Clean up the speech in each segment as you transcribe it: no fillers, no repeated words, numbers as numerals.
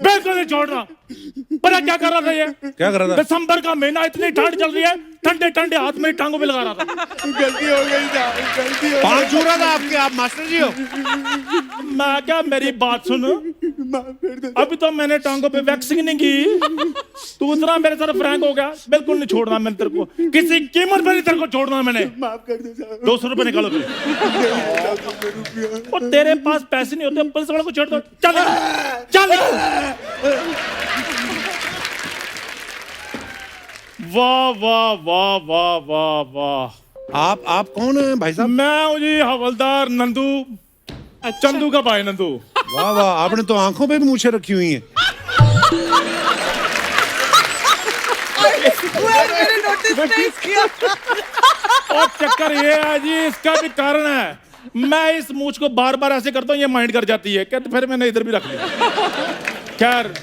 बिल्कुल नहीं छोड़ना। पर क्या कर रहा था ये? क्या कर रहा था? दिसंबर का महीना, इतनी ठंड चल रही है, ठंडे ठंडे हाथ में टांगों पे लगा रहा था। गलती हो गई साहब, गलती हो पाँच छू रहा था आपके, आप मास्टर जी हो। मैं क्या, मेरी बात सुन, माफ कर दो, अभी तो मैंने टांगों पे वैक्सिंग नहीं की, तू उतना मेरे साथ फ्रैंक हो गया। बिल्कुल नहीं छोड़ना मैंने तेरे को, किसी कीमत पर नहीं तेरे को छोड़ना मैंने। माफ कर दो साहब। 200 रुपए निकालो फिर। और तेरे पास पैसे नहीं होते, पुलिस वालों को छोड़ दो। चल चल। वाह वाह वाह वाह वाह वाह। आप कौन है भाई साहब? मैं हूँ जी हवलदार नंदू, चंदू का भाई नंदू। वाह वाह, आपने तो आंखों पे भी मूछें रखी हुई हैं। मैंने नोटिस नहीं किया। और चक्कर ये है जी, इसका भी कारण है, मैं इस मूछ को बार बार ऐसे करता हूँ, ये माइंड कर जाती है, कहते फिर मैंने इधर भी रख लिया। खैर,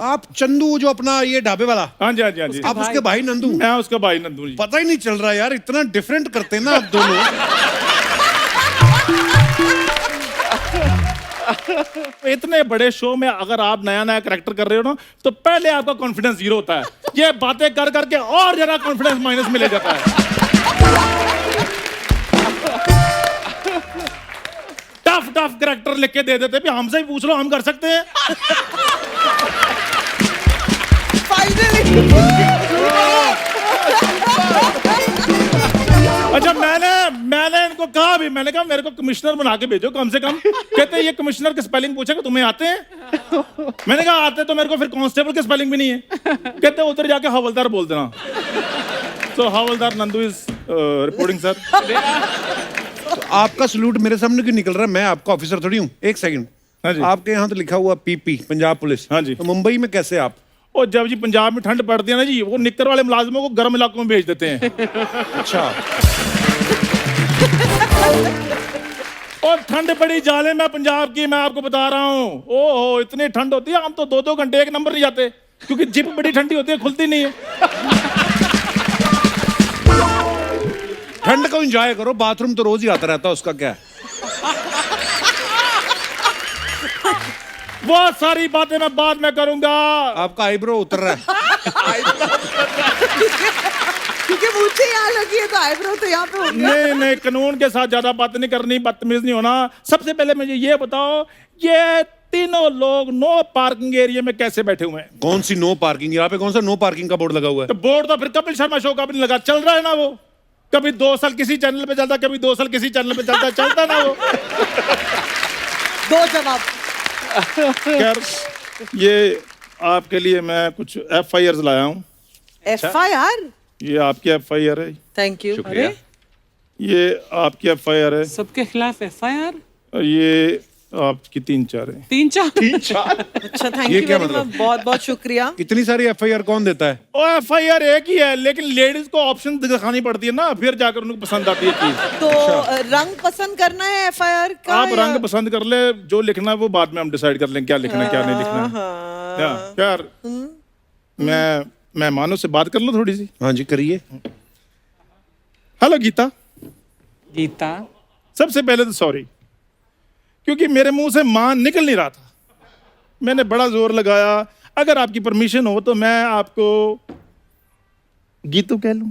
आप चंदू जो अपना ये ढाबे वाला, हाँ जी हाँ जी हाँ जी, आप उसके भाई नंदू? मैं उसका भाई नंदू जी। पता ही नहीं चल रहा यार, इतना डिफरेंट करते हैं ना आप दोनों। इतने बड़े शो में अगर आप नया नया कैरेक्टर कर रहे हो ना, तो पहले आपका कॉन्फिडेंस जीरो होता है, ये बातें कर करके और जरा कॉन्फिडेंस माइनस में ले जाता है। टफ टफ कैरेक्टर लिख के दे देते, भी हमसे ही पूछ लो, हम कर सकते हैं। अच्छा, मैंने इनको कहा भी, मैंने कहा मेरे को कमिश्नर बना के भेजो कम से कम। कहते ये कमिश्नर के स्पेलिंग पूछेगा, तुम्हें आते हैं? मैंने कहा आते तो मेरे को फिर कांस्टेबल के स्पेलिंग भी नहीं है। कहते उधर जाके हवलदार बोल देना। तो हवलदार नंदू इज रिपोर्टिंग सर। तो आपका सलूट मेरे सामने क्यों निकल रहा है? मैं आपका ऑफिसर थोड़ी हूँ। एक सेकंड, हाँ जी। आपके यहाँ तो लिखा हुआ पीपी, पंजाब पुलिस। हाँ जी। तो मुंबई में कैसे आप? और जब जी पंजाब में ठंड पड़ती है ना जी, वो निक्कर वाले मुलाजिमों को गर्म इलाकों में भेज देते हैं। अच्छा, और ठंड बड़ी जालिम है पंजाब की, मैं आपको बता रहा हूँ। ओहो, इतनी ठंड होती है, हम तो 2-2 घंटे एक नंबर नहीं जाते, क्योंकि जिप बड़ी ठंडी होती है, खुलती नहीं है। ठंड को एंजॉय करो, बाथरूम तो रोज ही आता रहता है, उसका क्या है? वो सारी बातें मैं बाद में करूंगा। आपका आईब्रो उतर रहा है। क्योंकि मुझे यहाँ लगी है तो आईब्रो तो यहाँ पे हो गया। नहीं, कानून के साथ ज्यादा बात नहीं करनी, बदतमीज नहीं होना। सबसे पहले मुझे ये बताओ, ये तीनों लोग नो पार्किंग एरिया में कैसे बैठे हुए हैं? कौन सी नो पार्किंग? यहाँ पे कौन सा नो पार्किंग का बोर्ड लगा हुआ है? तो बोर्ड तो फिर कपिल शर्मा शो का भी नहीं लगा, चल रहा है ना वो। कभी 2 साल किसी चैनल पे चलता, कभी 2 साल किसी चैनल पे चलता, चलता ना वो। 2 जवाब। खैर, ये आपके लिए मैं कुछ FIRs लाया हूँ। FIR? ये आपकी FIR है, थैंक यू। शुक्रिया। ये आपकी FIR है, सबके खिलाफ FIR? और ये आपकी 3-4 है। 3-4? अच्छा, थैंक ये यू क्या वेरी मतलब? मच, बहुत बहुत शुक्रिया। इतनी सारी FIR कौन देता है? और FIR एक ही है, लेकिन लेडीज को ऑप्शन दिखानी पड़ती है ना, फिर जाकर उनको पसंद आती है चीज। तो रंग पसंद करना है FIR का? आप रंग पसंद कर ले, जो लिखना है वो बाद में हम डिसाइड कर लेंगे, क्या लिखना है क्या नहीं लिखना है। यार, मैं मेहमानों से बात कर लूं थोड़ी सी। हाँ जी, करिए। हेलो गीता। गीता? सबसे पहले तो सॉरी, क्योंकि मेरे मुंह से मान निकल नहीं रहा था। मैंने बड़ा जोर लगाया। अगर आपकी परमिशन हो तो मैं आपको गीतू कह लूं?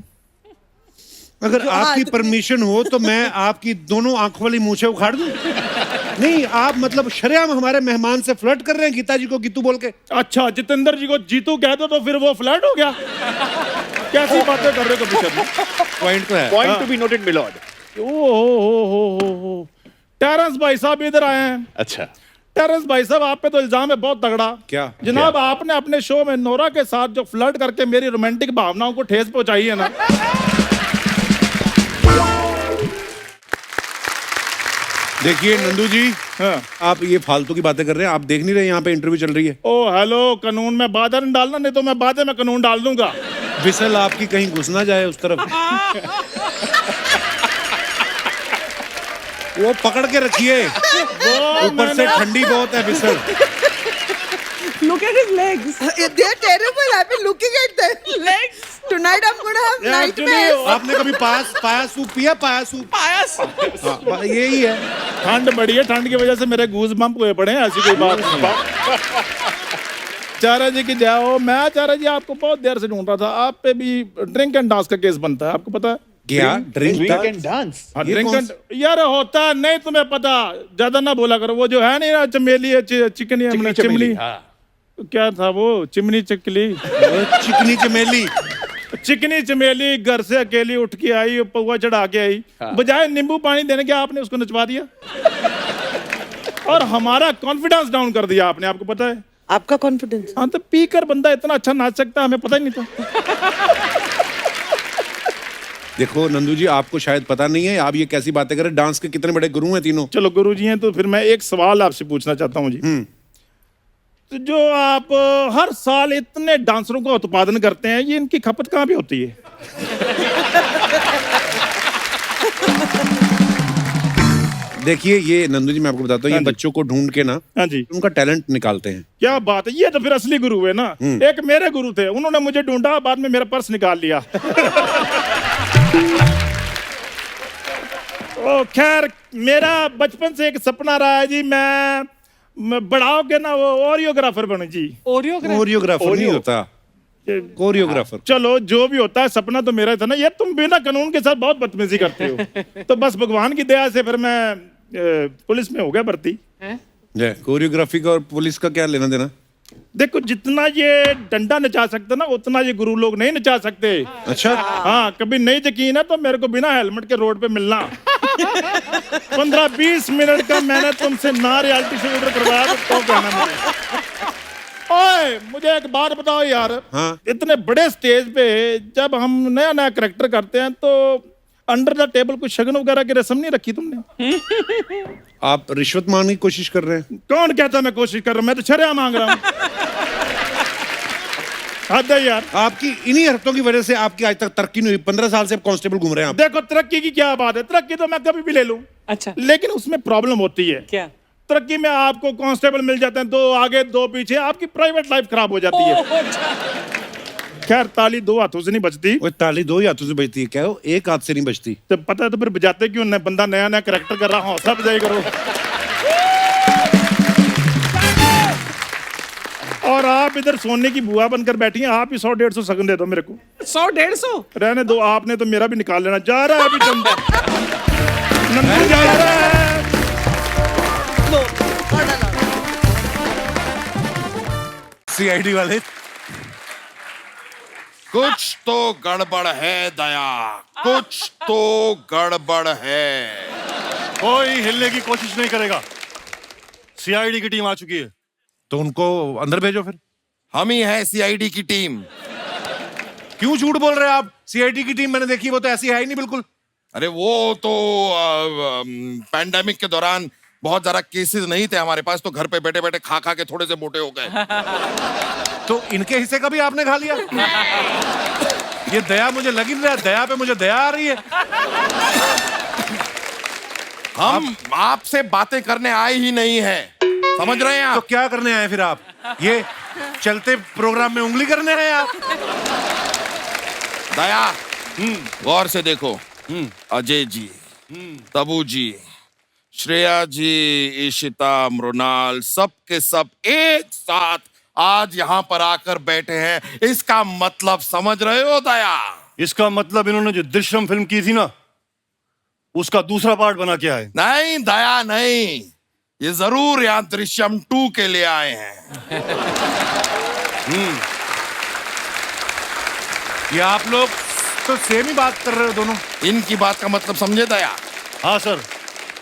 अगर आपकी परमिशन हो तो मैं आपकी दोनों आंख वाली मूछें उखाड़ दूं? नहीं, आप मतलब शरेआम हमारे मेहमान से फ्लर्ट कर रहे हैं, गीता जी को गीतू बोल के। अच्छा, जितेंद्र जी को जीतू कह दो तो फिर वो फ्लर्ट हो गया? कैसी बातें कर रहे हो कभी? पॉइंट तो है। Point to be noted milord. ओ टेरेंस भाई साहब इधर आए हैं। अच्छा, टेरेंस भाई साहब, आप पे तो इल्जाम है बहुत तगड़ा। क्या? जनाब, आपने अपने शो में नोरा के साथ जो फ्लर्ट करके मेरी रोमांटिक भावनाओं को ठेस पहुंचाई है ना। देखिए नंदू जी, हाँ। आप ये फालतू की बातें कर रहे हैं। आप देख नहीं रहे यहाँ पे इंटरव्यू चल रही है? ओ हेलो, कानून में बाधा नहीं डालना, नहीं तो मैं बाधे में कानून डाल दूंगा। विसल आपकी कहीं घुस ना जाए उस तरफ। वो पकड़ के रखिए, ऊपर से ठंडी बहुत है whistle. Look at his legs. They're terrible. I've been looking at their legs. Tonight I'm going to have nightmares. आपने कभी पाया सूप पिया? पाया सूप? पायस? हाँ, यही है। ठंड बड़ी है, ठंड की वजह से मेरे गूज बम्प हुए पड़े हैं, ऐसी कोई बात नहीं। आचार्य जी की जाओ। मैं आचार्य जी आपको बहुत देर से ढूंढ रहा था। आप पे भी ड्रिंक एंड डांस का केस बनता है, आपको पता है? क्या ड्रिंक वीकेंड डांस। हाँ, ये ड्रिंक कौन एंड यार होता नहीं तुम्हें पता, ज्यादा ना बोला करो। वो जो है नहीं ना चमेली है, चिकनी है, चिमनी, क्या था वो, चिमनी चिकली, चिकनी चमेली। चिकनी चमेली घर से अकेली उठ के आई, पौवा चढ़ा के आई, बजाय नींबू पानी देने के आपने उसको नचवा दिया और हमारा कॉन्फिडेंस डाउन कर दिया आपने, आपको पता है? आपका कॉन्फिडेंस? हाँ, तो पीकर बंदा इतना अच्छा नाच सकता है, हमें पता ही नहीं था। देखो नंदू जी, आपको शायद पता नहीं है, आप ये कैसी बातें करें। डांस के कितने बड़े गुरु हैं तीनों। चलो गुरु जी हैं तो फिर मैं एक सवाल आपसे पूछना चाहता हूँ जी। तो जो आप हर साल इतने डांसरों का उत्पादन करते हैं, ये इनकी खपत कहाँ पे होती है? देखिए ये नंदू जी, मैं आपको बताता हूँ, ये हाँ जी। बच्चों को ढूंढ के ना हाँ जी, उनका टैलेंट निकालते हैं। क्या बात है, ये तो फिर असली गुरु है ना। एक मेरे गुरु थे, उन्होंने मुझे ढूंढा, बाद में मेरा पर्स निकाल लिया। ओ खैर, मेरा बचपन से एक सपना रहा है जी, मैं बड़ा होके ना वो ओरियोग्राफर बनूं जी। कोरियोग्राफर नहीं होता, कोरियोग्राफर। चलो जो भी होता है, सपना तो मेरा था ना। ये तुम बिना कानून के साथ बहुत बदतमीजी करते हो। तो बस भगवान की दया से फिर मैं पुलिस में हो गया भर्ती। कोरियोग्राफी का और पुलिस का क्या लेना देना? देखो, जितना ये डंडा नचा सकते ना, उतना ये गुरु लोग नहीं नचा सकते। अच्छा, हाँ, कभी नहीं यकीन है तो मेरे को बिना हेलमेट के रोड पे मिलना। 15-20 मिनट का मैंने तुमसे ना रियलिटी शो उधर करवाया तो कहना मुझे। ओए, मुझे एक बात बताओ यार। हाँ। इतने बड़े स्टेज पे जब हम नया नया करेक्टर करते हैं तो अंडर द टेबल कुछ शगन वगैरह की रस्म नहीं रखी तुमने? आप रिश्वत मांगने की कोशिश कर रहे हैं? कौन कहता मैं कोशिश कर रहा हूं? मैं तो शर्या मांग रहा हूं। हद है यार। आपकी इन्हीं हरकतों की वजह से आपकी आज तक तरक्की नहीं हुई। 15 साल से आप कांस्टेबल घूम रहे हैं आप। देखो, तरक्की की क्या बात है, तरक्की तो मैं कभी भी ले लूं, अच्छा, लेकिन उसमें प्रॉब्लम होती है। क्या? तरक्की में आपको कांस्टेबल मिल जाते हैं, 2 आगे 2 पीछे, आपकी प्राइवेट लाइफ खराब हो जाती है। खैर, ताली 2 हाथों से नहीं बजती। वो ताली 2 ही हाथों से बजती है, क्या हो 1 हाथ से नहीं बजती? तो पता है तो फिर बजाते क्यों? न बंदा नया नया करेक्टर कर रहा, हौसला बजाई करो। और आप इधर सोने की बुआ बनकर बैठी हैं, आप ही 100-150 शगन दे दो मेरे को। 100-150? रहने दो, आपने तो मेरा भी निकाल लेना। जा रहा है अभी चंदा, नंदू जा रहा है। No, not allowed. सीआईडी वाले कुछ तो गड़बड़ है दया, कुछ तो गड़बड़ है। कोई हिलने की कोशिश नहीं करेगा। सीआईडी की टीम आ चुकी है। तो उनको अंदर भेजो फिर। हम ही है सीआईडी की टीम। क्यों झूठ बोल रहे हैं आप? सीआईडी की टीम मैंने देखी, वो तो ऐसी है ही नहीं बिल्कुल। अरे वो तो पैंडेमिक के दौरान बहुत ज्यादा केसेस नहीं थे हमारे पास, तो घर पे बैठे बैठे खा खा के थोड़े से मोटे हो गए। तो इनके हिस्से का भी आपने खा लिया? ये दया मुझे लग ही नहीं रहा, दया पे मुझे दया आ रही है। हम आपसे बातें करने आए ही नहीं हैं, समझ रहे हैं तो आप? क्या करने आए फिर आप? ये चलते प्रोग्राम में उंगली करने आए आप? दया, गौर से देखो। अजय जी, तबू जी, श्रेया जी, ईशिता, मृणाल, सब के सब एक साथ आज यहाँ पर आकर बैठे हैं। इसका मतलब समझ रहे हो दया? इसका मतलब इन्होंने जो दृश्यम फिल्म की थी ना, उसका दूसरा पार्ट बना के आए। नहीं दया, नहीं, ये जरूर यहाँ दृश्यम 2 के लिए आए हैं। ये आप लोग तो सेम ही बात कर रहे हो दोनों। इनकी बात का मतलब समझे दया? हाँ सर,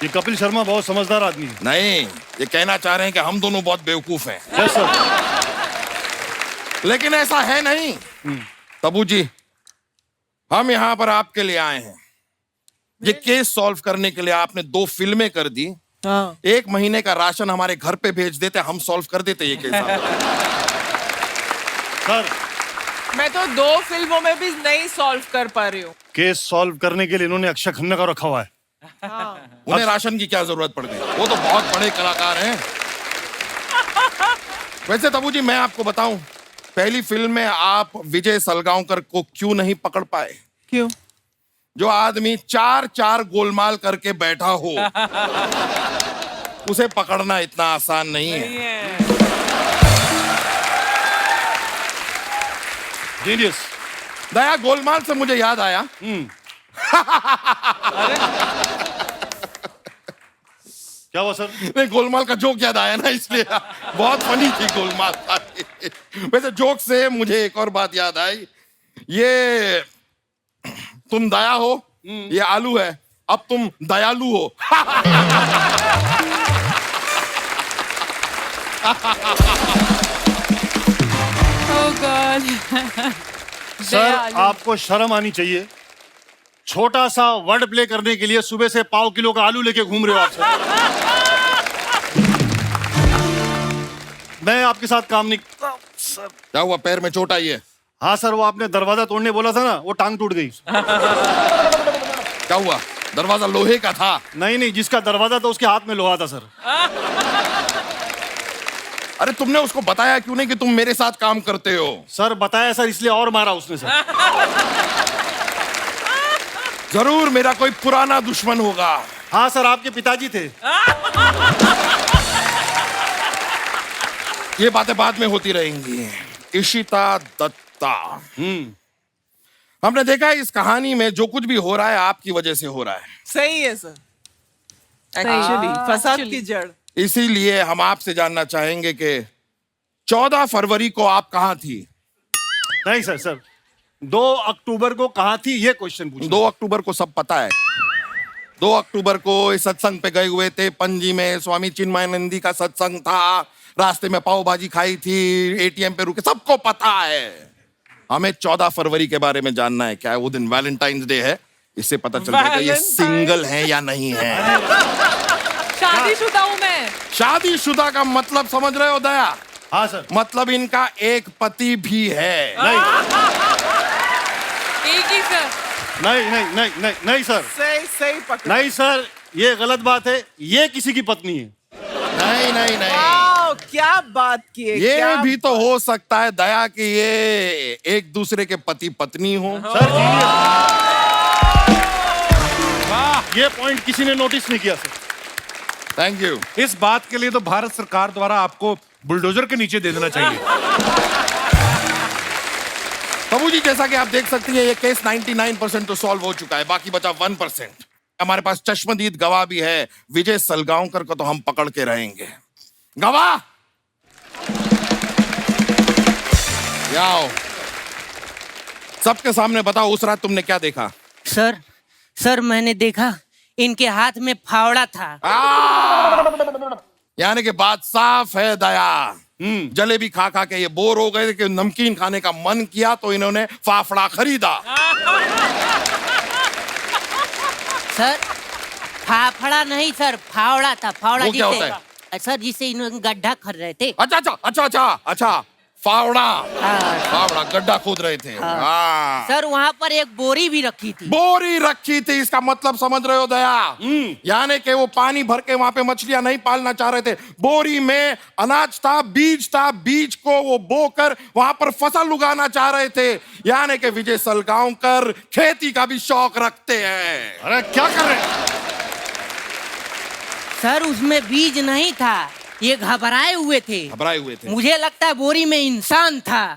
ये कपिल शर्मा बहुत समझदार आदमी है। नहीं, ये कहना चाह रहे हैं कि हम दोनों बहुत बेवकूफ हैं। Yes sir. लेकिन ऐसा है नहीं। तबू जी, हम यहाँ पर आपके लिए आए हैं। ये केस सॉल्व करने के लिए आपने 2 फिल्में कर दी। हाँ. 1 महीने का राशन हमारे घर पे भेज देते, हम सॉल्व कर देते ये केस। सर, मैं तो 2 फिल्मों में भी नहीं सॉल्व कर पा रही हूँ। केस सॉल्व करने के लिए इन्होंने अक्षय खन्ना का रखा हुआ है। उन्हें राशन की क्या जरूरत पड़ गई? वो तो बहुत बड़े कलाकार हैं। वैसे तबू जी, मैं आपको बताऊं, पहली फिल्म में आप विजय सलगांवकर को क्यों नहीं पकड़ पाए? क्यों? जो आदमी 4 गोलमाल करके बैठा हो, उसे पकड़ना इतना आसान नहीं है। जीनियस। दया, गोलमाल से मुझे याद आया, क्या हुआ सर? नहीं, गोलमाल का जोक याद आया ना, इसलिए बहुत फनी थी गोलमाल। वैसे जोक से मुझे एक और बात याद आई। ये तुम दया हो, ये आलू है, अब तुम दयालु हो। Oh God. सर आपको शर्म आनी चाहिए। छोटा सा वर्ड प्ले करने के लिए सुबह से पाव किलो का आलू लेके घूम रहे हो आप सर। मैं आपके साथ काम नहीं। सर क्या हुआ, पैर में चोट आई है? हाँ सर, वो आपने दरवाजा तोड़ने बोला था ना, वो टांग टूट गई। क्या हुआ, दरवाजा लोहे का था? नहीं, जिसका दरवाजा था उसके हाथ में लोहा था सर। अरे तुमने उसको बताया क्यों नहीं कि तुम मेरे साथ काम करते हो? सर बताया सर, इसलिए और मारा उसने सर। जरूर मेरा कोई पुराना दुश्मन होगा। हाँ सर, आपके पिताजी थे। ये बातें बाद में होती रहेंगी। इशिता दत्ता। हमने देखा है इस कहानी में जो कुछ भी हो रहा है आपकी वजह से हो रहा है। सही है सर। Actually, फसाद की जड़। इसीलिए हम आपसे जानना चाहेंगे कि 14 फरवरी को आप कहां थी? नहीं सर 2 अक्टूबर को कहाँ थी, ये क्वेश्चन पूछा। 2 अक्टूबर को सब पता है। 2 अक्टूबर को इस सत्संग पे गए हुए थे, पणजी में स्वामी चिन्मयानंदी का सत्संग था, रास्ते में पाव भाजी खाई थी, एटीएम पे रुके, सबको पता है। हमें 14 फरवरी के बारे में जानना है। क्या है वो दिन वैलेंटाइंस डे है, इससे पता चल जाएगा ये सिंगल है या नहीं है। शादीशुदा हूँ मैं। शादीशुदा का मतलब समझ रहे हो दया? हाँ सर। मतलब इनका एक पति भी है। एक ही सर। नहीं सर। सही पकड़ा। नहीं सर, ये गलत बात है, ये किसी की पत्नी है। नहीं वाह, क्या बात की है, ये क्या भी तो हो सकता है दया कि ये एक दूसरे के पति पत्नी हो। सर ये पॉइंट किसी ने नोटिस नहीं किया सर। Thank you. इस बात के लिए तो भारत सरकार द्वारा आपको बुलडोजर के नीचे दे देना चाहिए। प्रभु जी, जैसा कि आप देख सकती हैं ये केस 99% तो सॉल्व हो चुका है, बाकी बचा 1%। हमारे पास चश्मदीद गवाह भी है, विजय सलगांवकर को तो हम पकड़ के रहेंगे। गवाह आओ, सबके सामने बताओ उस रात तुमने क्या देखा? सर मैंने देखा इनके हाथ में फावड़ा था। यानी कि बात साफ है दया। जलेबी खा खा के ये बोर हो गए कि नमकीन खाने का मन किया तो इन्होंने फाफड़ा खरीदा। सर फाफड़ा नहीं सर, फावड़ा था। फावड़ा वो क्या होता सर जिसे इन्होंने गड्ढा कर रहे थे। अच्छा फावड़ा। फावड़ा गड्ढा खोद रहे थे। सर वहाँ पर एक बोरी भी रखी थी। बोरी रखी थी, इसका मतलब समझ रहे हो दया? यानी कि वो पानी भर के वहां पे मछलियां नहीं पालना चाह रहे थे। बोरी में अनाज था, बीज को वो बोकर वहां पर फसल उगाना चाह रहे थे। यानी कि विजय सलगांवकर खेती का भी शौक रखते हैं। अरे क्या कर रहे हैं सर? उसमें बीज नहीं था, ये घबराए हुए थे। मुझे लगता है बोरी में इंसान था।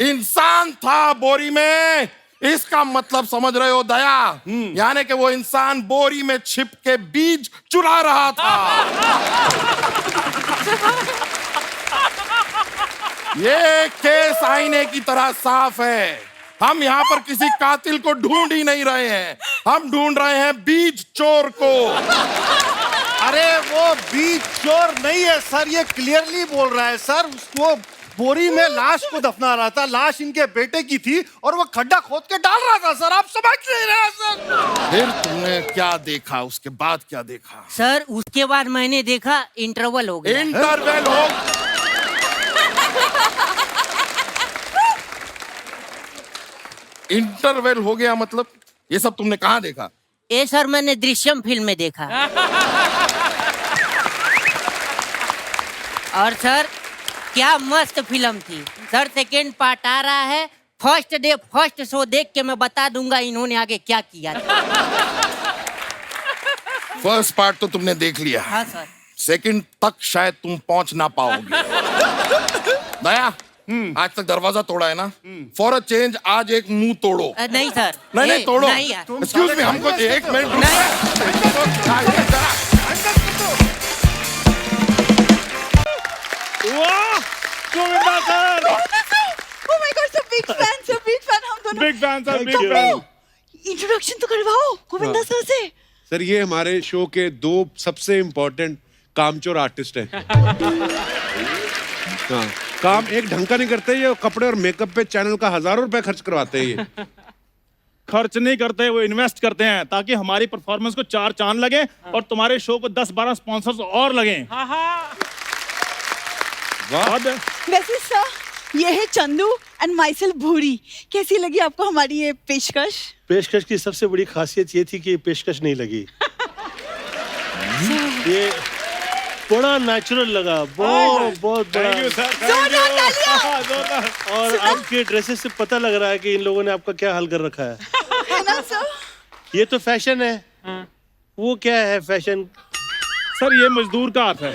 बोरी में। इसका मतलब समझ रहे हो दया? यानी कि वो इंसान बोरी में छिप के बीज चुरा रहा था। ये केस आईने की तरह साफ है। हम यहाँ पर किसी कातिल को ढूंढ ही नहीं रहे हैं, हम ढूंढ रहे हैं बीज चोर को। अरे वो बीज चोर नहीं है सर, ये क्लियरली बोल रहा है सर। वो बोरी में लाश को दफना रहा था, लाश इनके बेटे की थी और वो खड्डा खोद के डाल रहा था सर। आप समझ नहीं रहे सर। फिर तुमने क्या देखा? उसके बाद क्या देखा? सर उसके बाद मैंने देखा इंटरवल हो गया। इंटरवल हो गया मतलब? ये सब तुमने कहाँ देखा? ये सर मैंने दृश्यम फिल्म में देखा। और सर क्या मस्त फिल्म थी सर। सेकेंड पार्ट आ रहा है, फर्स्ट शो देख के मैं बता दूंगा इन्होंने आगे क्या किया था। फर्स्ट पार्ट तो तुमने देख लिया। हाँ सर। सेकंड तक शायद तुम पहुंच ना पाओगे। दया आज तक दरवाजा तोड़ा है ना, फॉर अ चेंज आज एक मुंह तोड़ो। नहीं सर, नहीं नहीं तोड़ो। नहीं यार। एक्सक्यूज मी, हमको एक मिनट रुको। वाह, Govinda sir, Oh my God, big fan हम दोनों। Big fan sir, big fan. Introduction तो करवाओ गोविंदा सर से। सर ये हमारे शो के 2 सबसे इम्पोर्टेंट कामचोर आर्टिस्ट हैं। हाँ, काम एक ढंग का नहीं करते ये, कपड़े और मेकअप पे चैनल का हजारों रुपए खर्च करवाते हैं ये। खर्च नहीं करते, वो इन्वेस्ट करते हैं ताकि हमारी परफॉर्मेंस को 4 चांद लगे और तुम्हारे शो को 10-12 स्पॉन्सर्स और लगे। वैसे सर ये है चंदू एंड माइसेल भूरी। कैसी लगी आपको हमारी ये पेशकश? पेशकश की सबसे बड़ी खासियत ये थी कि ये पेशकश नहीं लगी। ये बड़ा नेचुरल लगा, बहुत बहुत बड़ा। थैंक यू सर, जोरदार तालियां। जोरदार। और आपके ड्रेसेस से पता लग रहा है कि इन लोगों ने आपका क्या हाल कर रखा है। है ना सर? ये तो फैशन है, वो क्या है फैशन? सर ये मजदूर का हाथ है।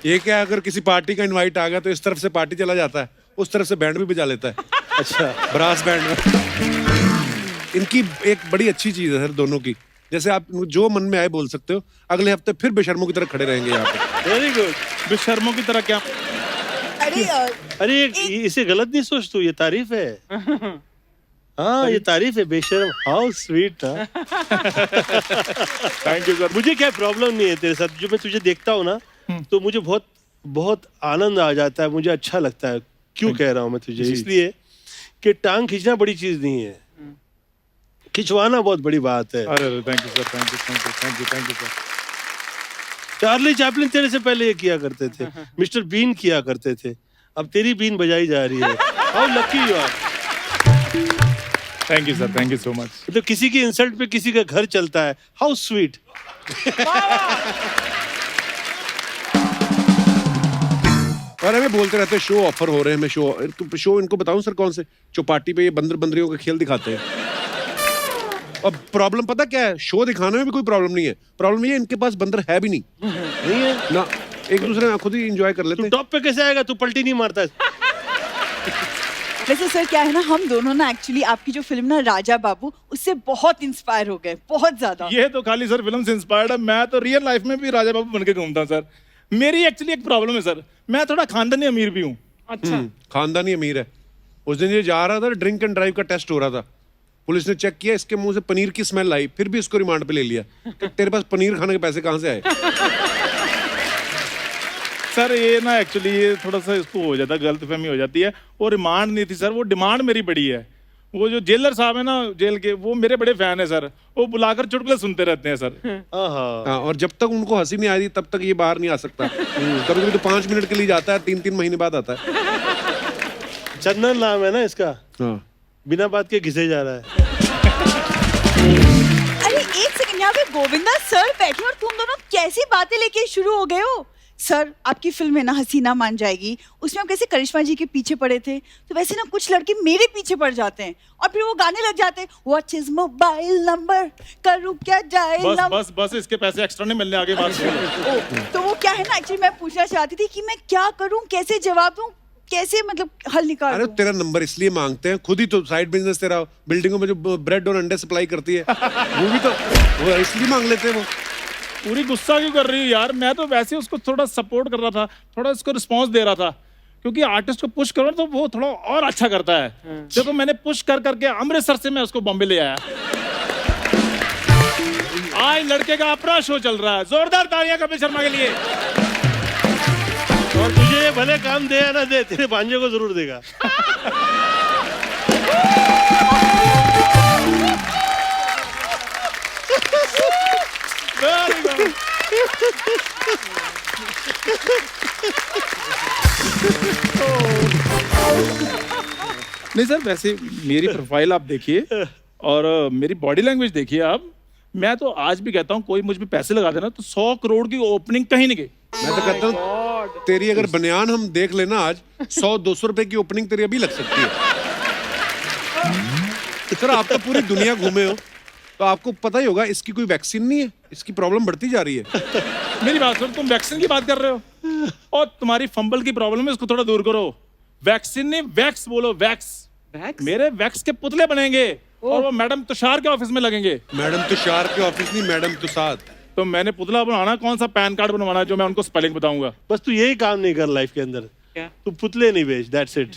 ये क्या, अगर किसी पार्टी का इनवाइट आ गया तो इस तरफ से पार्टी चला जाता है, उस तरफ से बैंड भी बजा लेता है। अच्छा, ब्रास बैंड में। इनकी एक बड़ी अच्छी चीज है सर दोनों की, जैसे आप जो मन में आए बोल सकते हो। अगले हफ्ते फिर बेशर्मों की तरह खड़े रहेंगे यहाँ पे। Very good. बेशर्मों की तरह क्या? अरे अरे इसे गलत नहीं सोच तू, ये तारीफ है। हाँ ये तारीफ है, बेशर्म। How sweet. Thank you sir. मुझे क्या प्रॉब्लम नहीं है तेरे साथ, जो मैं तुझे देखता हूँ ना तो मुझे बहुत बहुत आनंद आ जाता है, मुझे अच्छा लगता है। क्यों कह रहा हूँ मैं तुझे? इसलिए कि टांग खींचना बड़ी चीज नहीं है, खिंचवाना बहुत बड़ी बात है। अरे thank you sir, thank you, thank you, thank you, thank you sir. Charlie Chaplin तेरे से पहले ये किया करते थे, मिस्टर बीन किया करते थे, अब तेरी बीन बजाई जा रही है। How lucky you are. Thank you sir, thank you so much. मतलब किसी की इंसल्ट पे किसी का घर चलता है। How sweet. और हमें बोलते रहते हैं शो ऑफर हो रहे हैं। मैं शो इनको बताऊं सर कौन से? चौपाटी पे ये बंदर बंदरियों के खेल दिखाते हैं। और प्रॉब्लम पता क्या है? शो दिखाने में भी कोई प्रॉब्लम नहीं है, प्रॉब्लम ये इनके पास बंदर है भी नहीं। नहीं है ना, एक दूसरे खुद ही एंजॉय कर लेते तू हैं। टॉप पे कैसे आएगा? तू पलटी नहीं मारता। वैसे सर क्या है ना, हम दोनों ना एक्चुअली आपकी जो फिल्म ना राजा बाबू, उससे बहुत इंस्पायर हो गए, बहुत ज्यादा। ये तो खाली सर फिल्म से इंस्पायर्ड है, मैं तो रियल लाइफ में भी राजा बाबू बन के घूमता हूं सर। मेरी एक्चुअली एक प्रॉब्लम है सर, मैं थोड़ा खानदानी अमीर भी हूँ। अच्छा, खानदानी अमीर है। उस दिन ये जा रहा था, ड्रिंक एंड ड्राइव का टेस्ट हो रहा था, पुलिस ने चेक किया, इसके मुंह से पनीर की स्मेल आई, फिर भी इसको रिमांड पे ले लिया कि तेरे पास पनीर खाने के पैसे कहाँ से आए? सर ये ना एक्चुअली ये थोड़ा सा इसको हो जाता है, गलतफहमी हो जाती है। वो रिमांड नहीं थी सर, वो डिमांड मेरी बड़ी है। वो जो जेलर साहब है ना जेल के, वो मेरे बड़े फैन है सर, वो बुलाकर चुटकुले सुनते रहते हैं सर। हाँ, और जब तक उनको हंसी नहीं आई तब तक ये बाहर नहीं आ सकता। कभी कभी तो 5 मिनट के लिए जाता है, 3-3 महीने बाद आता है। चंदन नाम है ना इसका। हाँ, बिना बात के घिसे जा रहा है। अरे एक सेकंड, यहाँ पे गोविंदा सर बैठे और तुम दोनों कैसी बातें लेके शुरू हो गए हो? सर आपकी फिल्म है ना हसीना मान जाएगी, उसमें हम कैसे करिश्मा जी के पीछे पड़े थे, तो वैसे ना कुछ लड़के मेरे पीछे पड़ जाते हैं और फिर वो गाने लग जाते हैं, व्हाट इज मोबाइल नंबर, करूँ क्या डायल बस नंबर। बस बस, इसके पैसे एक्स्ट्रा नहीं मिलने, आगे बात सुनो। तो वो क्या है ना, एक्चुअली मैं पूछना चाहती थी कि मैं क्या करूँ, कैसे जवाब दूँ, कैसे मतलब हल निकाल अरे दूँ? तेरा नंबर इसलिए मांगते हैं, खुद ही तो साइड बिजनेस तेरा बिल्डिंगों में जो ब्रेड और अंडे सप्लाई करती है, वो भी तो वो इसलिए मांग लेते हैं। वो पूरी गुस्सा क्यों कर रही हो यार? मैं तो वैसे उसको थोड़ा सपोर्ट कर रहा था, थोड़ा उसको रिस्पांस दे रहा था, क्योंकि आर्टिस्ट को पुश करो तो वो थोड़ा और अच्छा करता है। देखो मैंने पुश कर करके अमृतसर से मैं उसको बॉम्बे ले आया। आज लड़के का अपना शो चल रहा है, जोरदार तालियां कपिल शर्मा के लिए। और तुझे ये भले काम दे या ना दे, तेरे भांजे को जरूर देगा। नहीं सर, वैसे मेरी प्रोफाइल आप देखिए और मेरी बॉडी लैंग्वेज देखिए आप। मैं तो आज भी कहता हूँ कोई मुझ पे पैसे लगा देना तो 100 करोड़ की ओपनिंग कहीं नहीं गई। मैं तो कहता हूँ तेरी अगर बनियान हम देख लेना आज, 100-200 रुपए की ओपनिंग तेरी अभी लग सकती है। सर आप तो पूरी दुनिया घूमे हो तो आपको पता ही होगा इसकी कोई वैक्सीन नहीं है, इसकी प्रॉब्लम बढ़ती जा रही है। मेरी बात सुन, तुम वैक्सीन की बात कर रहे हो? और तुम्हारी फंबल की प्रॉब्लम है, उसको थोड़ा दूर करो। वैक्सीन नहीं, वैक्स बोलो, वैक्स। Wax? मेरे वैक्स के पुतले बनेंगे और वो मैडम तुषार के ऑफिस में लगेंगे। मैडम तुषार के ऑफिस नहीं, मैडम तुसाद। तो मैंने पुतला बनाना, कौन सा पैन कार्ड बनवाना है जो मैं उनको स्पेलिंग बताऊंगा। बस तू यही काम नहीं कर लाइफ के अंदर, क्या? तू पुतले नहीं बेच, दैट्स इट।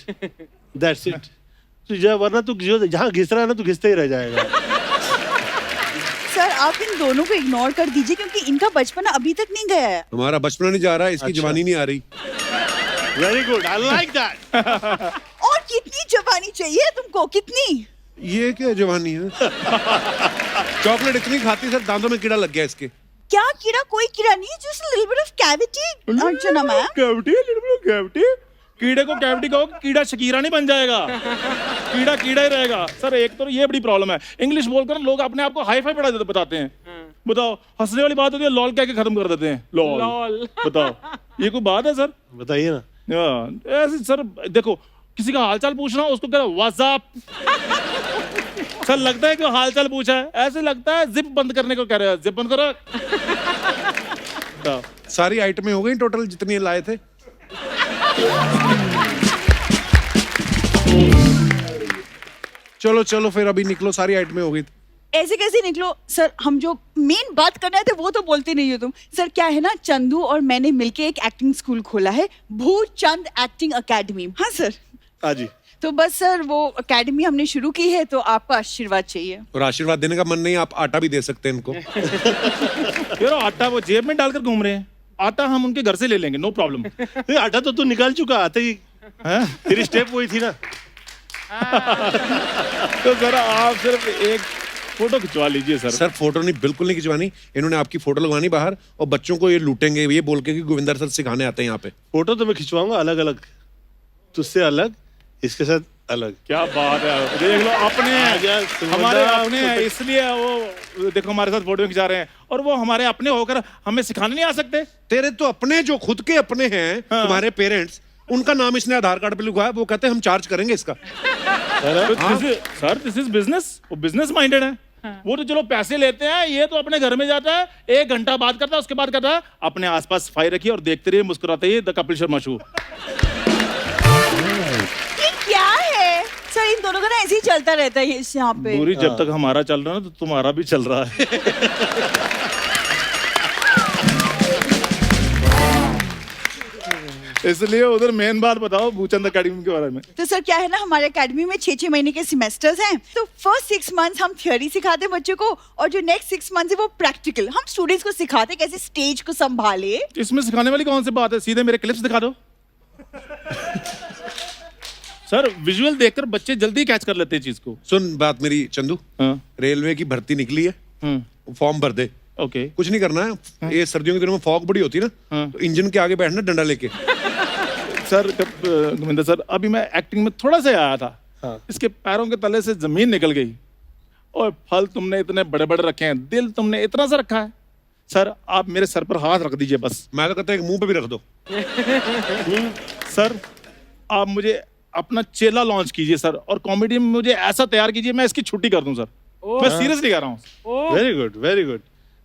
तू वरना तू जहाँ घिस रहा है ना, तू घिसते ही रह जाएगा। सर आप इन दोनों को इग्नोर कर दीजिए क्योंकि इनका बचपन अभी तक नहीं गया है। हमारा बचपना नहीं जा रहा है, इसकी अच्छा। जवानी नहीं आ रही। Very good, I like that. और कितनी जवानी चाहिए तुमको, कितनी? ये क्या जवानी है? चॉकलेट इतनी खाती सर, दांतों में कीड़ा लग गया इसके। क्या कीड़ा? कोई कीड़ा नहीं, just little bit of cavity. Archana ma'am, cavity? कीड़े को कैविटी कहो, कीड़ा शकीरा नहीं बन जाएगा। कीड़ा कीड़ा ही रहेगा। सर एक तो ये बड़ी प्रॉब्लम है, इंग्लिश बोलकर लोग अपने आप को हाई फाई बताते हैं। बताओ, हंसने वाली बात होती है, लॉल कह के खत्म कर देते हैं। लॉल। बताओ, ये कोई बात है सर? बताइए ना। ऐसे सर देखो, किसी का हालचाल पूछना, उसको कह रहा व्हाट्सएप। सर लगता है कि हालचाल पूछा है, ऐसे लगता है जिप बंद करने को कह रहे हैं। जिप बंद करो। बताओ। सारी आइटमें हो गई टोटल जितनी लाए थे? चलो चलो फिर अभी निकलो, सारी आइटमें हो गई। ऐसे कैसे निकलो सर? हम जो मेन बात करना थे वो तो बोलते नहीं हो तुम। सर क्या है ना, चंदू और मैंने मिलके एक एक्टिंग स्कूल खोला है, भूचंद एक्टिंग अकेडमी। हाँ सर। हाँ जी। तो बस सर वो अकेडमी हमने शुरू की है, तो आपका आशीर्वाद चाहिए। और आशीर्वाद देने का मन नहीं, आप आटा भी दे सकते हैं इनको। यार आटा वो जेब में डालकर घूम रहे हैं, आटा हम उनके घर से ले लेंगे, नो प्रॉब्लम। आटा तो तू निकाल चुका आते ही, तेरी स्टेप वही थी ना। तो सर आप सिर्फ एक फोटो खिंचवा लीजिए सर। सर फोटो नहीं, बिल्कुल नहीं खिंचवानी। इन्होंने आपकी फोटो लगवानी बाहर, और बच्चों को ये लूटेंगे ये बोल के कि गोविंदर सर सिखाने आते हैं यहाँ पे। फोटो तो मैं खिंचवाऊंगा अलग अलग, तुझसे अलग, इसके साथ अलग। क्या बात है, देख लो अपने हैं, हमारे अपने हैं, इसलिए वो देखो हमारे साथ फोटो खिंचा रहे हैं। और वो हमारे अपने होकर हमें सिखाने नहीं आ सकते। तेरे तो अपने, जो खुद के अपने हैं, तुम्हारे पेरेंट्स, उनका नाम इसने आधार कार्ड पे लिखा है, वो कहते हैं हम चार्ज करेंगे इसका। सर दिस इज बिजनेस, वो बिजनेस माइंडेड है। वो तो चलो पैसे लेते हैं, ये तो अपने घर में जाता है, 1 घंटा बात करता है, उसके बाद कहता है अपने आसपास सफाई रखिए और देखते रहिए, मुस्कुराते रहिए, द कपिल शर्मा शो। ये क्या है सर? इन दोनों का ना ऐसे ही चलता रहता है इस यहाँ पे। पूरी जब तक हमारा चल रहा है ना, तो तुम्हारा भी चल रहा है। इसलिए उधर मेन बात बताओ भूचंद अकेडमी के बारे में। तो सर क्या है ना, हमारे एकेडमी में 6-6 महीने के सेमेस्टर्स हैं। तो फर्स्ट 6 मंथ्स हम थ्योरी सिखाते हैं बच्चों को, और जो नेक्स्ट 6 मंथ्स है वो प्रैक्टिकल। हम स्टूडेंट्स को सिखाते हैं कैसे स्टेज को संभाले। इसमें सिखाने वाली कौन सी बात है? सीधे मेरे क्लिप्स दिखा दो। सर विजुअल देखकर बच्चे जल्दी कैच कर लेते हैं चीज को। सुन बात मेरी चंदू, हाँ। रेलवे की भर्ती निकली है, फॉर्म भर दे। ओके। कुछ नहीं करना है, ये सर्दियों के दिनों में फॉग बड़ी होती है ना, तो इंजन के आगे बैठना डंडा लेके। सर गोविंदा सर, अभी मैं एक्टिंग में थोड़ा सा आया था, इसके पैरों के तले से जमीन निकल गई। और फल तुमने इतने बड़े बड़े रखे हैं, दिल तुमने इतना सा रखा है। सर आप मेरे सर पर हाथ रख दीजिए बस। मैं तो कहता है मुंह पे भी रख दो। सर आप मुझे अपना चेला लॉन्च कीजिए सर, और कॉमेडी में मुझे ऐसा तैयार कीजिए मैं इसकी छुट्टी कर दूं सर। मैं सीरियसली कह रहा हूँ। Very good, very good,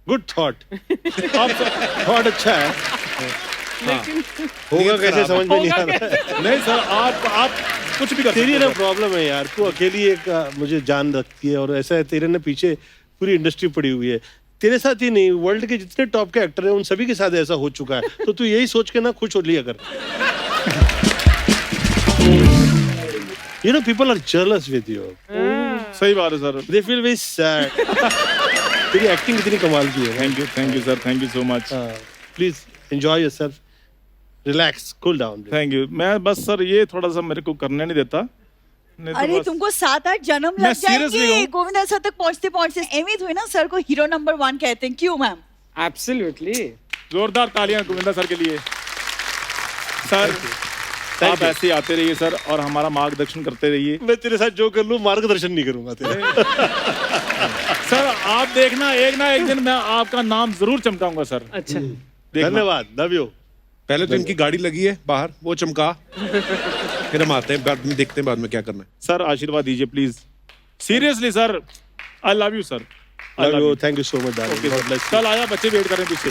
good thought. Thought अच्छा है, होगा कैसे समझ में नहीं आ रहा। नहीं सर आप कुछ भी कर सकते तेरी हो ना सर। प्रॉब्लम है यार, तू अकेली एक मुझे जान रखती है, और ऐसा है तेरे ना पीछे पूरी इंडस्ट्री पड़ी हुई है। तेरे साथ ही नहीं, वर्ल्ड के जितने टॉप के एक्टर हैं उन सभी के साथ ऐसा हो चुका है। तो तू यही सोच के ना खुश हो लिया कर। You know, people are jealous with you. सही बात है sir. They feel very sad. तेरी एक्टिंग कितनी कमाल की है। Thank you sir, thank you so much. Please enjoy yourself, relax, cool down. Thank you. मैं बस सर ये थोड़ा सा मेरे को करने नहीं देता। नहीं तो अरे बस- तुमको 7-8 जन्म मैं लग seriously जाएंगे कहूँ। गोविंदा सर तक पहुंचते पहुंचते। एमित हुई ना, सर को हीरो नंबर 1 कहते हैं। क्यों मैम? Absolutely. जोरदार तालियां गोविंदा सर के लिए। सर आप ऐसे ही आते रहिए सर, और हमारा मार्गदर्शन करते रहिए। मैं तेरे साथ जो कर लूं मार्गदर्शन नहीं करूंगा तेरे। सर आप देखना, एक ना एक दिन मैं आपका नाम जरूर चमकाऊंगा सर। अच्छा। देखना। धन्यवाद, लव यू। पहले तो इनकी गाड़ी लगी है बाहर, वो चमका, फिर हम आते हैं, बाद में देखते हैं बाद में क्या करना है। सर आशीर्वाद दीजिए please. Seriously sir, I love you sir. Love you, thank you so much darling. Okay sir, कल आया, बच्चे वेट कर रहे हैं पीछे।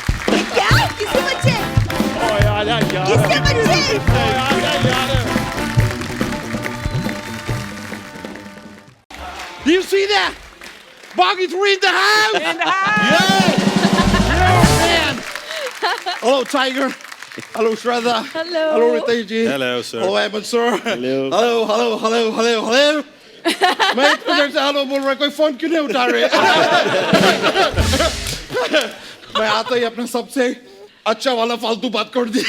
क्या? किसके बच्चे? ओए आज आजा यार किससे बच्चे आजा यार Do you see that? Boggy 3 in the house! In the house. Man! Hello, Tiger. Hello, Shraddha. Hello. Hello, Ritesh ji. Hello, sir. Hello, Ahmed sir. Hello. मैं इतनी देर से हेलो बोल रहा कोई फोन क्यों नहीं उठा रहे मैं आता ही अपना सबसे अच्छा वाला फालतू बात कर दी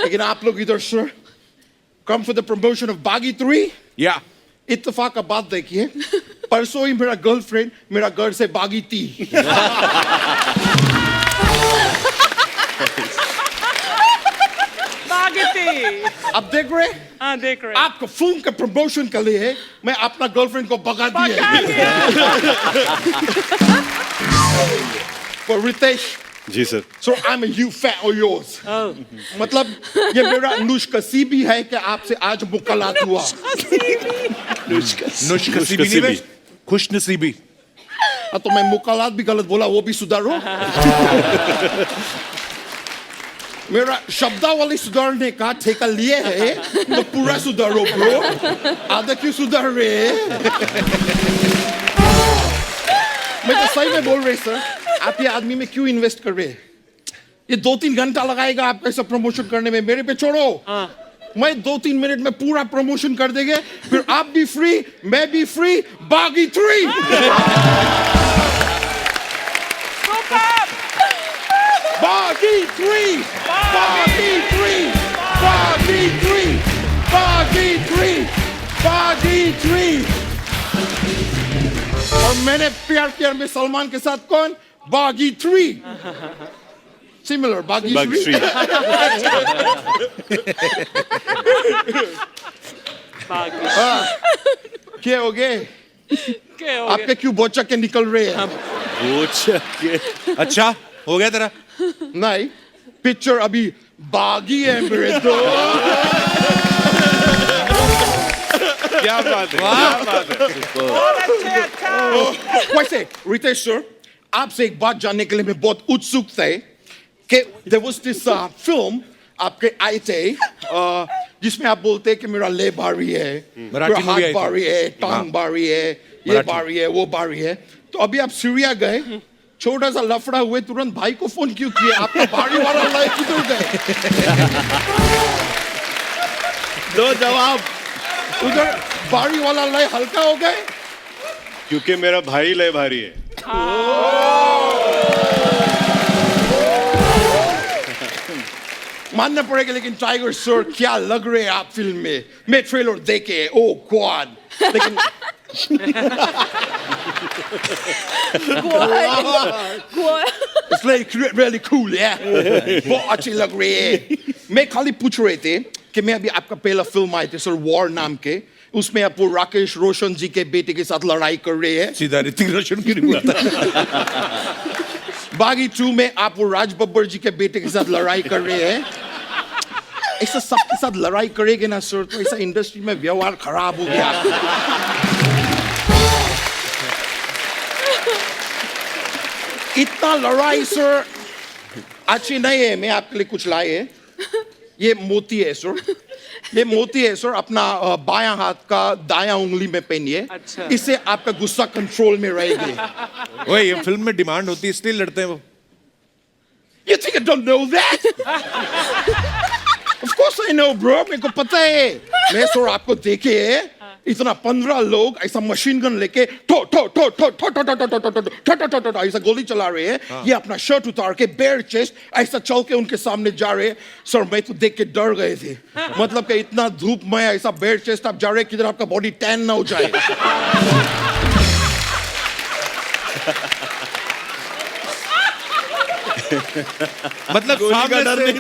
लेकिन आप लोग इधर sir come for the promotion of Baggy 3 या इत्तेफाक का बात देखिए परसों ही मेरा गर्लफ्रेंड मेरा घर से बागी थी Bagati. अब देख रहे हाँ देख रहे. आपको फिल्म के प्रमोशन के लिए मैं अपना गर्लफ्रेंड को भगा दिया For Ritesh, जी sir so I'm a you fan of yours. Oh. मतलब ये मेरा नुशकसीबी है कि आपसे आज मुलाकात हुआ नुशकसीबी नहीं बे, खुशनसीबी तो मैं मुलाकात भी गलत बोला वो भी सुधारो मेरा शब्दावली सुधारने का ठेका लिए है तो पूरा सुधारो ब्रो आधा क्यों सुधार रहे मैं तो सही में बोल रहे सर आप ये आदमी में क्यों इन्वेस्ट कर रहे हैं ये 2-3 घंटा लगाएगा आपको ऐसा प्रमोशन करने में मेरे पे छोड़ो मैं 2-3 मिनट में पूरा प्रमोशन कर देंगे फिर आप भी फ्री मैं भी फ्री बागी 3 बागी 3 बागी 3 बागी 3 बागी 3 बागी 3 और मैंने प्यार में सलमान के साथ कौन बागी 3 सिमिलर बागी 3 क्या हो गए आपके क्यों बोचा के निकल रहे हैं अच्छा हो गया तेरा नहीं पिक्चर अभी बागी है मेरे तो क्या बात है क्या बात है वैसे रितेश सर आपसे एक बात जानने के लिए मैं बहुत उत्सुक था कि there was this film आपके आए थे जिसमें आप बोलते हैं कि मेरा ले भारी है मेरा मराठी movie आई हाथ थी। भारी है टांग भारी है ये मराठी। भारी है वो भारी है तो अभी आप सीरिया गए छोटा सा लफड़ा हुए तुरंत भाई को फोन क्यों किए आपका भारी वाला लाइफ किधर गए दो जवाब उधर भारी वाला लाइफ हल्का हो गए क्योंकि मेरा भाई लय भारी है मानना पड़ेगा लेकिन टाइगर सर क्या लग रहे हैं आप फिल्म में मैं ट्रेलर देखे ओ गॉड लेकिन It's really cool, yeah. बहुत अच्छी लग रही है मैं खाली पूछ रहे थे कि मैं अभी आपका पहला फिल्म आए थे सर वॉर नाम के उसमें आप वो राकेश रोशन जी के बेटे के साथ लड़ाई कर रहे हैं सीधा ऋतिक रोशन की नहीं बोलता बागी 2 में आप वो राज बब्बर जी के बेटे के साथ लड़ाई कर रहे हैं ऐसा सबके साथ लड़ाई करेंगे ना सर तो ऐसा इंडस्ट्री में व्यवहार खराब हो गया इतना लड़ाई सर अच्छी नहीं है मैं आपके लिए कुछ लाए है ये मोती है सर ये मोती है सर अपना बायां हाथ का दायां उंगली में पहनिए अच्छा। इससे आपका गुस्सा कंट्रोल में रहेगी ओए ये फिल्म में डिमांड होती है इसलिए लड़ते हैं वो You think I don't know that? Of course I know, bro. मेरे को पता है मैं सर आपको देखे इतना 15 लोग ऐसा मशीन गन लेके ठो ठो ठो ठो ठो ठो ठो ठो ठो ठो ठो ठो ठो ठो ठो ऐसा गोली चला रहे हैं ये अपना शर्ट उतार के बेयर चेस्ट ऐसा चल के उनके सामने जा रहे हैं सर मैं तो देख के डर गए थे मतलब कि इतना धूप में ऐसा बेयर चेस्ट आप जा रहे हैं किधर आपका बॉडी टैन ना हो जाए मतलब सामने से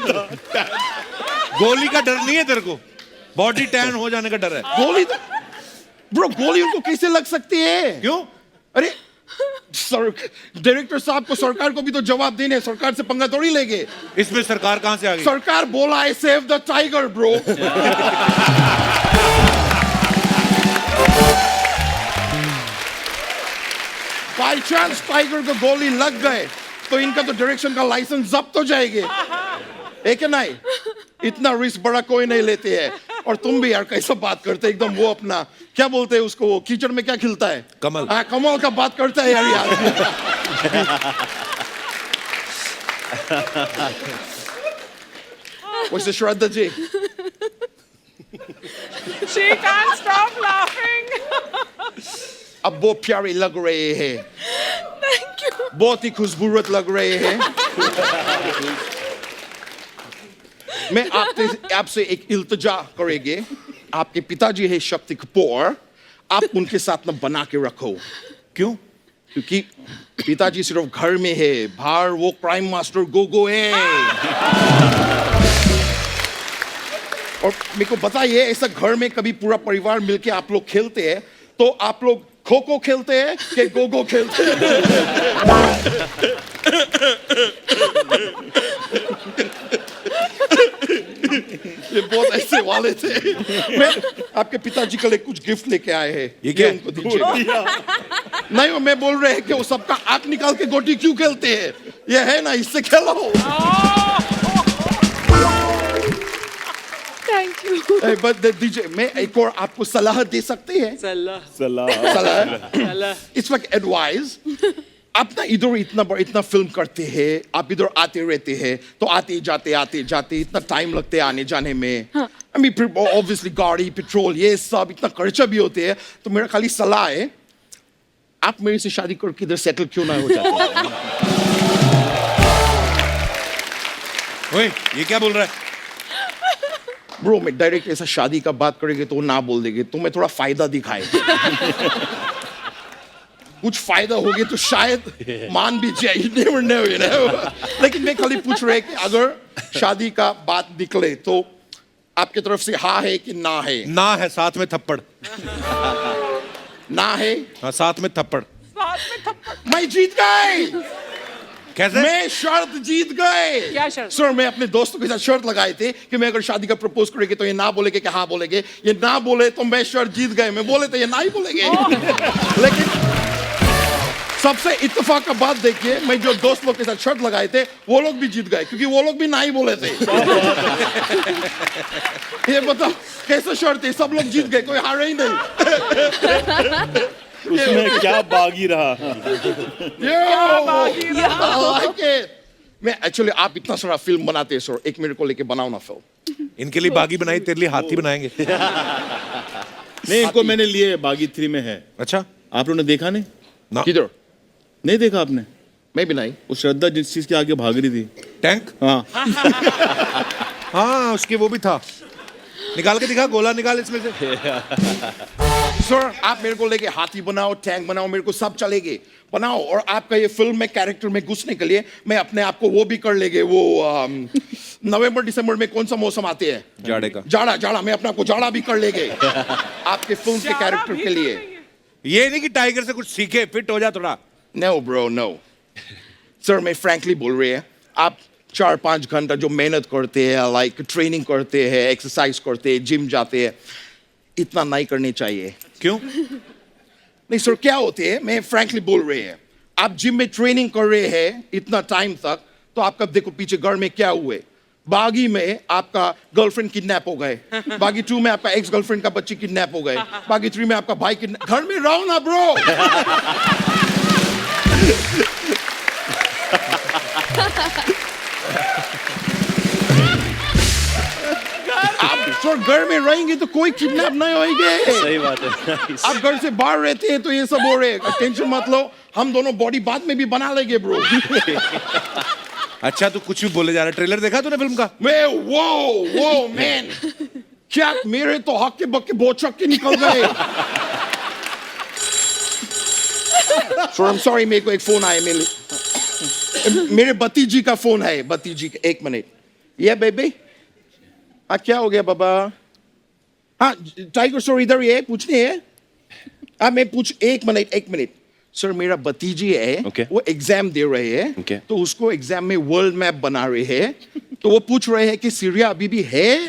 गोली का डर नहीं है तेरे को बॉडी टैन हो जाने का डर है गोली ब्रो गोली उनको कैसे लग सकती है क्यों अरे सर डायरेक्टर साहब को सरकार को भी तो जवाब देने हैं, सरकार से पंगा थोड़ी लेंगे इसमें सरकार कहां से आ गई सरकार बोला है save the tiger bro by chance tiger को गोली लग गए तो इनका तो डायरेक्शन का लाइसेंस जब्त हो जाएंगे, है कि नहीं? इतना रिस्क बड़ा कोई नहीं लेते है। और तुम भी यार कैसा बात करते, एकदम वो अपना क्या बोलते हैं उसको, वो कीचड़ में क्या खिलता है, कमल। हाँ, कमल का बात करता है यार। वैसे Shraddha ji, She can't stop laughing. अब बहुत प्यारे लग रहे हैं, Thank you. बहुत ही खूबसूरत लग रहे हैं। मैं आपसे एक इल्तिजा करेंगे, आपके पिताजी है शक्ति कपूर, आप उनके साथ न बना के रखो। क्यों? क्योंकि पिताजी सिर्फ घर में है, बाहर वो क्राइम मास्टर गोगो है। और मेरे को बताइए, ऐसा घर में कभी पूरा परिवार मिलके आप लोग खेलते हैं तो आप लोग खो खो खेलते हैं कि गोगो खेलते हैं? ये बहुत ऐसे वाले थे। मैं आपके पिताजी के लिए कुछ गिफ्ट लेके आए हैं, ये क्या? उनको दीजिए। नहीं, वो मैं बोल रहे हैं कि वो सबका आंख निकाल के गोटी क्यों खेलते हैं, ये है ना, इससे खेलो। Thank you. बस दीजिए, मैं एक और आपको सलाह दे सकते हैं। सलाह इस वक्त एडवाइस, आप ना इधर इतना फिल्म करते हैं, आप इधर आते रहते हैं, तो आते जाते इतना टाइम लगता है आने जाने में। I mean, फिर ऑब्वियसली गाड़ी पेट्रोल ये सब इतना खर्चा भी होते हैं, तो मेरा खाली सलाह है, आप मेरे से शादी करके इधर सेटल क्यों ना हो जाते? ओए, ये क्या बोल रहा है? ब्रो, मैं डायरेक्ट ऐसा शादी का बात करेंगे तो वो ना बोल देंगे, तुम्हें थोड़ा फायदा दिखाए। कुछ फायदा हो गया तो शायद मान भी जाए, you never know, you know? लेकिन मैं खाली पूछ रहे कि अगर शादी का बात निकले तो आपकी तरफ से हाँ है कि ना है? ना है, साथ में थप्पड़। ना है, हाँ, साथ में थप्पड़। साथ में थप्पड़। मैं जीत गए। कैसे? मैं शर्त जीत गए। क्या शर्त? सर, मैं अपने दोस्तों के साथ शर्त लगाए थे कि मैं अगर शादी का प्रपोज करेंगे तो ये ना बोलेंगे कि हाँ बोलेंगे, ये ना बोले तो मैं शर्त जीत गए। मैं बोले तो ये ना ही बोलेंगे। लेकिन सबसे इत्तेफाक का बात देखिए, मैं जो दोस्त लोग के साथ शर्त लगाए थे वो लोग भी जीत गए, क्योंकि वो लोग भी ना ही बोले थे। ये बताओ कैसे शर्त है, सब लोग जीत गए, कोई हारे ही नहीं। उसमें क्या बागी रहा। मैं एक्चुअली, आप इतना सारा फिल्म बनाते हैं सर, एक मेरे को लेके बनाओ ना फिल्म। इनके लिए बागी बनाई, तेरे लिए हाथी बनाएंगे। नहीं, इनको मैंने लिए, बागी 3 में है। अच्छा, आप लोगों ने देखा नहीं? ना। किधर? नहीं देखा आपने? मैं भी नहीं। वो श्रद्धा जिस चीज के आगे भाग रही थी, टैंक। हाँ। हाँ, उसके वो भी था। निकाल के दिखा, गोला निकाल इसमें से। सर, आप मेरे को लेके हाथी बनाओ, टैंक बनाओ, मेरे को सब चलेगे, बनाओ। और आपका ये फिल्म में कैरेक्टर में घुसने के लिए मैं अपने आप को वो भी कर लेंगे। वो नवंबर दिसंबर में कौन सा मौसम आते हैं? जाड़े का। जाड़ा। मैं अपना को जाड़ा भी कर लेंगे आपके फिल्म के कैरेक्टर के लिए। ये नहीं कि टाइगर से कुछ सीखे, फिट हो जा थोड़ा। No bro, no. सर, मैं फ्रैंकली बोल रही है, आप 4-5 घंटा जो मेहनत करते हैं, लाइक ट्रेनिंग करते हैं, एक्सरसाइज करते हैं, जिम जाते हैं, इतना नहीं करनी चाहिए। क्यों? नहीं सर, क्या होते हैं, मैं फ्रैंकली बोल रहे हैं, आप जिम में ट्रेनिंग कर रहे हैं इतना टाइम तक, तो आपका देखो पीछे घर में क्या हुए। बागी में आपका गर्लफ्रेंड किडनैप हो गए, बागी 2 में आपका एक्स गर्लफ्रेंड का बच्ची किडनैप हो गए, बागी 3 में आपका भाई किडनैप। घर में रहो ना ब्रो। आप सर घर में रहेंगे तो कोई किडनैप नहीं होएंगे। सही बात है। आप घर से बाहर रहते हैं तो ये सब हो रहे हैं। टेंशन मत लो, हम दोनों बॉडी बाद में भी बना लेंगे ब्रो। अच्छा, तू कुछ भी बोले जा रहा है। ट्रेलर देखा तूने फिल्म का? मैं वो मैन, क्या मेरे तो हक्के बक्के बहुत चक्के निकल गए। सर, आई एम सॉरी, मेरे को एक फोन आया, मेरे भतीजी का फोन है, भतीजी का। 1 मिनट। ये बेबी, हाँ क्या हो गया बाबा? हाँ, टाइगर सर इधर ही है, पूछने है। हाँ, मैं पूछ, 1 मिनट। सर, मेरा भतीजी है, वो एग्जाम दे रहे हैं, तो उसको एग्जाम में वर्ल्ड मैप बना रहे हैं, तो वो पूछ रहे हैं कि सीरिया अभी भी है?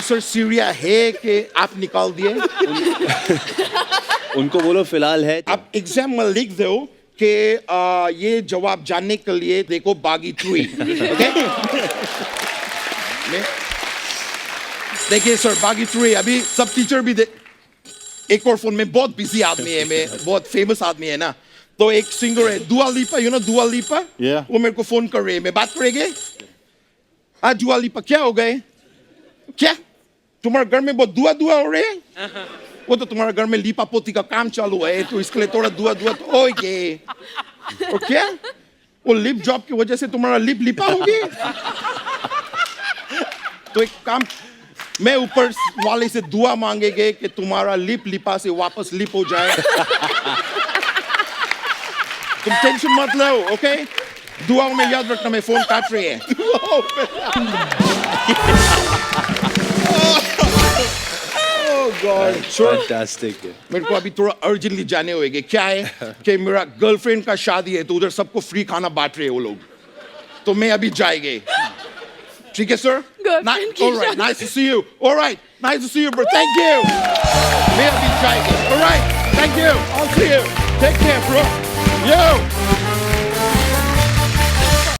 सर सीरिया है कि आप निकाल दिए? उनको बोलो फिलहाल है आप एग्जाम में लिख दो कि ये जवाब जानने के लिए देखो बागी 3, ओके? देखिए सर, बागी 3 अभी सब टीचर भी एक और फोन में बहुत बिजी आदमी है, मैं बहुत फेमस आदमी है ना, तो एक सिंगर है दुआ लिपा, यू नो दुआ लिपा, वो मेरे को फोन कर रहे हैं, मैं बात करेंगे। आज दुआ लिपा क्या हो गए? क्या तुम्हारे घर में बहुत दुआ दुआ हो रहे हैं? वो तो तुम्हारे घर में लिपा पोती का काम चालू है, तो इसके लिए थोड़ा दुआ दुआ तो होगे। और क्या वो लिप जॉब की वजह से तुम्हारा लिप लिपा होगी? तो एक काम, मैं ऊपर वाले से दुआ मांगेंगे कि तुम्हारा लिप लिपा से वापस लिप हो जाए। तुम टेंशन मत लो, ओके? दुआओं में याद रखना, मैं फोन काट रही है। फैंटास्टिक है। मेरे को अभी थोड़ा अर्जेंटली जाने होएंगे। क्या है कि मेरा गर्लफ्रेंड का शादी है, तो उधर सबको फ्री खाना बांट रहे हैं वो लोग, तो मैं अभी जाएंगे। ठीक है sir? Alright, nice to see you. Alright, nice to see you, bro. Thank you. मैं अभी जाएंगे। Alright, thank you. I'll see you. Take care, bro. Yo.